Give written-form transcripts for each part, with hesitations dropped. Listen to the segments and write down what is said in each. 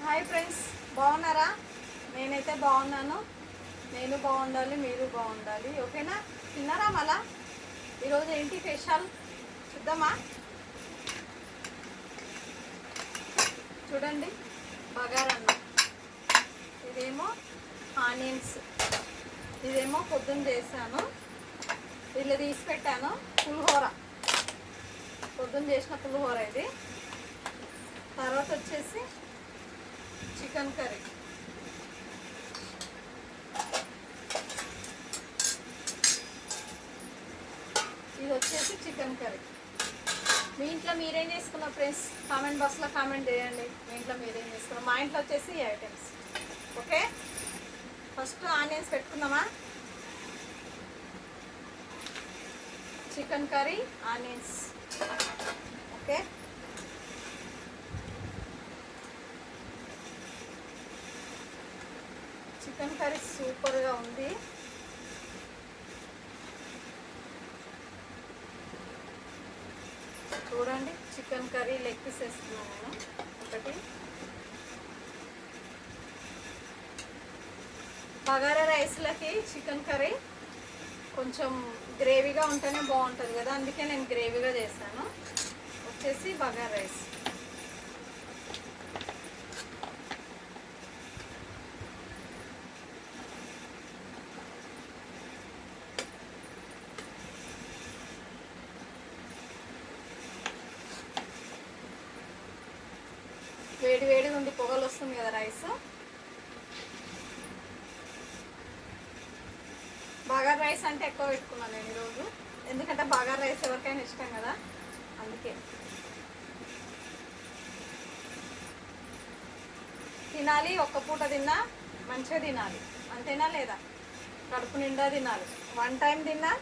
Hi friends, బాగున్నారా? నేనైతే బాగున్నాను. నేను బాగుండాలి, మీరు బాగుండాలి. ఓకేనా? తిన్నారా? మళ్ళా ఈరోజు ఏంటి స్పెషల్ చూద్దామా? చూడండి, బగారన్నం. ఇదేమో ఆనియన్స్, ఇదేమో పొద్దున్న చేశాను, వీళ్ళు తీసి పెట్టాను. పులిహోర, పొద్దున్న చేసిన పులిహోర ఇది. తర్వాత వచ్చేసి చికెన్ కర్రీ. ఇది వచ్చేసి చికెన్ కర్రీ. మీ ఇంట్లో మీరేం చేసుకున్నారు ఫ్రెండ్స్? కామెంట్ బాక్స్లో కామెంట్ చేయండి. మీ ఇంట్లో మీరేం చేసుకున్నారు? మా ఇంట్లో వచ్చేసి ఈ ఐటమ్స్. ఓకే, ఫస్ట్ ఆనియన్స్ పెట్టుకుందామా? Chicken curry, onions. Okay, chicken curry సూపర్గా ఉంది. చూడండి, చికెన్ కర్రీ లెగ్ పీస్ వేస్తున్నాను నేను. ఒకటి బగారా రైస్లకి చికెన్ కర్రీ కొంచెం గ్రేవీగా ఉంటేనే బాగుంటుంది కదా, అందుకే నేను గ్రేవీగా చేశాను. వచ్చేసి బగారా రైస్. వేడి వేడిగా ఉంది, పొగలు వస్తుంది కదా రైస్. బగారా రైస్ అంటే ఎక్కువ పెట్టుకున్నాను నేను ఈరోజు, ఎందుకంటే బగారా రైస్ ఎవరికైనా ఇష్టం కదా, అందుకే. తినాలి, ఒక్క పూట తిన్నా మంచిగా తినాలి, అంతేనా లేదా? కడుపు నిండా తినాలి. వన్ టైం తిన్నా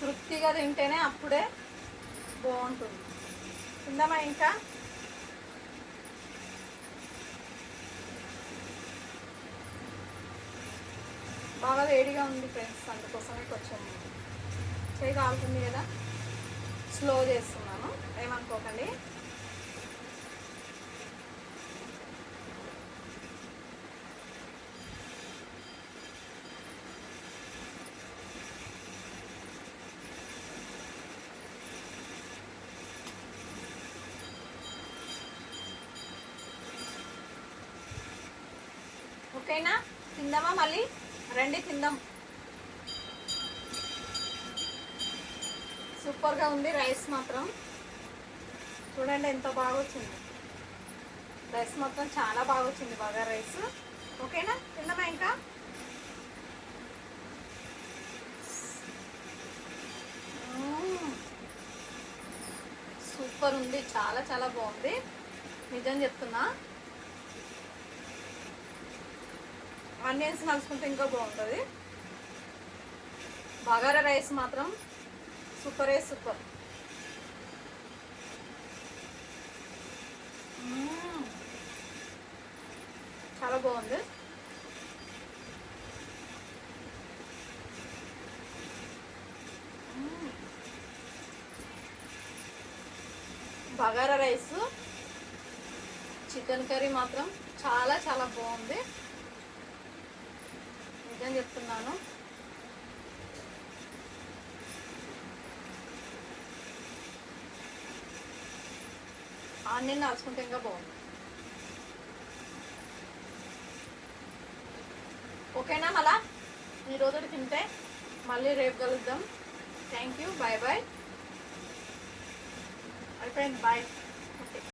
తృప్తిగా తింటేనే అప్పుడే బాగుంటుంది. తిందామా ఇంకా? బాగా వేడిగా ఉంది ఫ్రెండ్స్, అందుకోసమే కొంచెం చేయి కాలుతుంది కదా, స్లో చేస్తున్నాను, ఏమనుకోకండి. ఓకేనా? తిందామా? మళ్ళీ రండి తిందాం. సూపర్గా ఉంది రైస్ మాత్రం. చూడండి ఎంత బాగా వచ్చింది రైస్, మొత్తం చాలా బాగా వచ్చింది బగారా రైస్. ఓకేనా? తిందామా ఇంకా? సూపర్ ఉంది, చాలా చాలా బాగుంది, నిజం చెప్తున్నా. ఆనియన్స్ నలుచుకుంటే ఇంకా బాగుంటుంది. బగారా రైస్ మాత్రం సూపరే సూపర్. చాలా బాగుంది. బగారా రైస్, చికెన్ కర్రీ మాత్రం చాలా చాలా బాగుంది, నిజం చెప్తున్నాను. ఆనియన్ నలుచుకుంటే ఇంకా బాగుంది. ఓకేనా? మళ్ళా ఈరోజు తింటే మళ్ళీ రేపు కలుద్దాం. Thank you, bye bye. అయిపోయింది, బాయ్.